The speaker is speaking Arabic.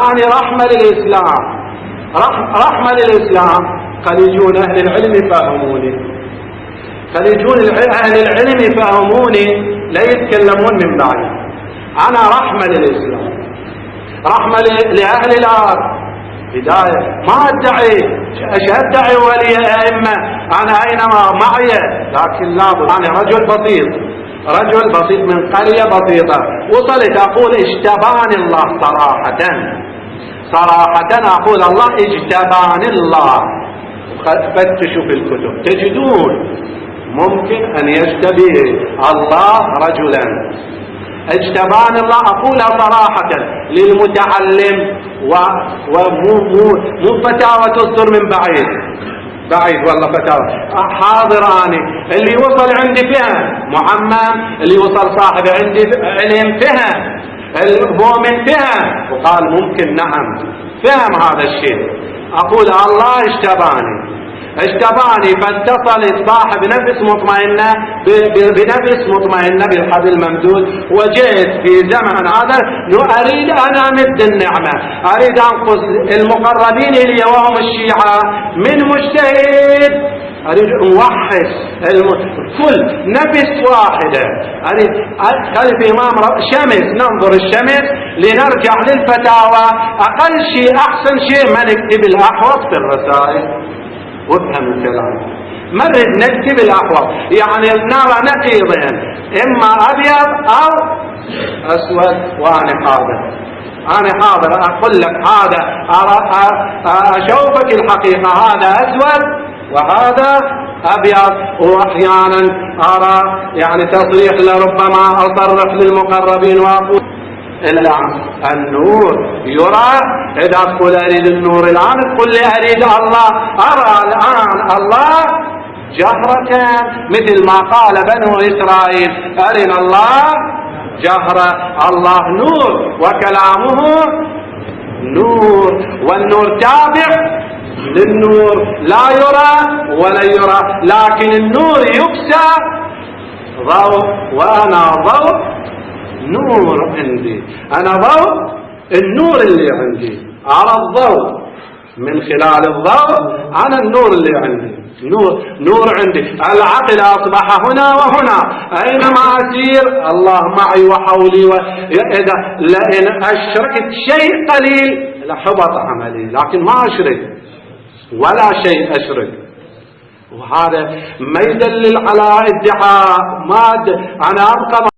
أنا رحمة للإسلام، رحمة للإسلام. خليجون أهل العلم فهموني، خليجون أهل العلم فهموني، لا يتكلمون من بعيد. أنا رحمة للإسلام، رحمة لأهل الأرض، هداية. ما أدعي، أدعي ولي أئمة أنا أينما معي، لكن لابد. أنا رجل بسيط، رجل بسيط من قرية بسيطة، وصلت أقول اجتباني الله صراحة، صراحة أقول الله اجتباني الله. فتشوا في الكتب تجدون ممكن أن يجتبي الله رجلا. اجتباني الله أقولها صراحة للمتعلم، ومو فتاوى تصدر من بعيد والله فتاوى. حاضر أنا اللي وصل عندي فهم معمم، اللي وصل صاحب عندي علم فهم، المؤمن فهم وقال ممكن نعم فهم هذا الشيء. أقول الله اجتباني فاتصل صاحب نفس مطمئنة بنفس مطمئنة بالحبل الممدود، وجئت في زمن هذا أريد أن أمد النعمة، أريد أنقذ المقربين إلي وهم الشيعة من مجتهد، أريد أوحد كل نفس واحدة. أريد خلف إمام شمس، ننظر الشمس لنرجع للفتاوى. أقل شيء أحسن شيء ما نكتب الأحوط في الرسائل. وافهم الكلام، مرد نكتب الأحوط، يعني نرى نقيضين، إما أبيض أو أسود. وأنا حاضر أقول لك هذا، أشوفك الحقيقة، هذا أسود وهذا أبيض. وأحيانا أرى يعني تصريح لربما أصرح للمقربين وأقول إلا النور يرى. إذا تقول أريد النور الآن تقول لي أريد الله، أرى الآن الله جهرة، مثل ما قال بنو إسرائيل أرنا الله جهرة. الله نور وكلامه نور، والنور تابع للنور، لا يرى ولا يرى، لكن النور يكسى ضوء، وأنا ضوء نور عندي، أنا ضوء النور اللي عندي، أرى الضوء من خلال الضوء، أنا النور اللي عندي، نور عندي. العقل أصبح هنا وهنا، أينما أسير الله معي وحولي، إذا لئن أشركت شيء قليل لحبط عملي، لكن ما أشرك ولا شيء أشرك. وهذا ما يدلل على ادعاء، ما أنا أبقى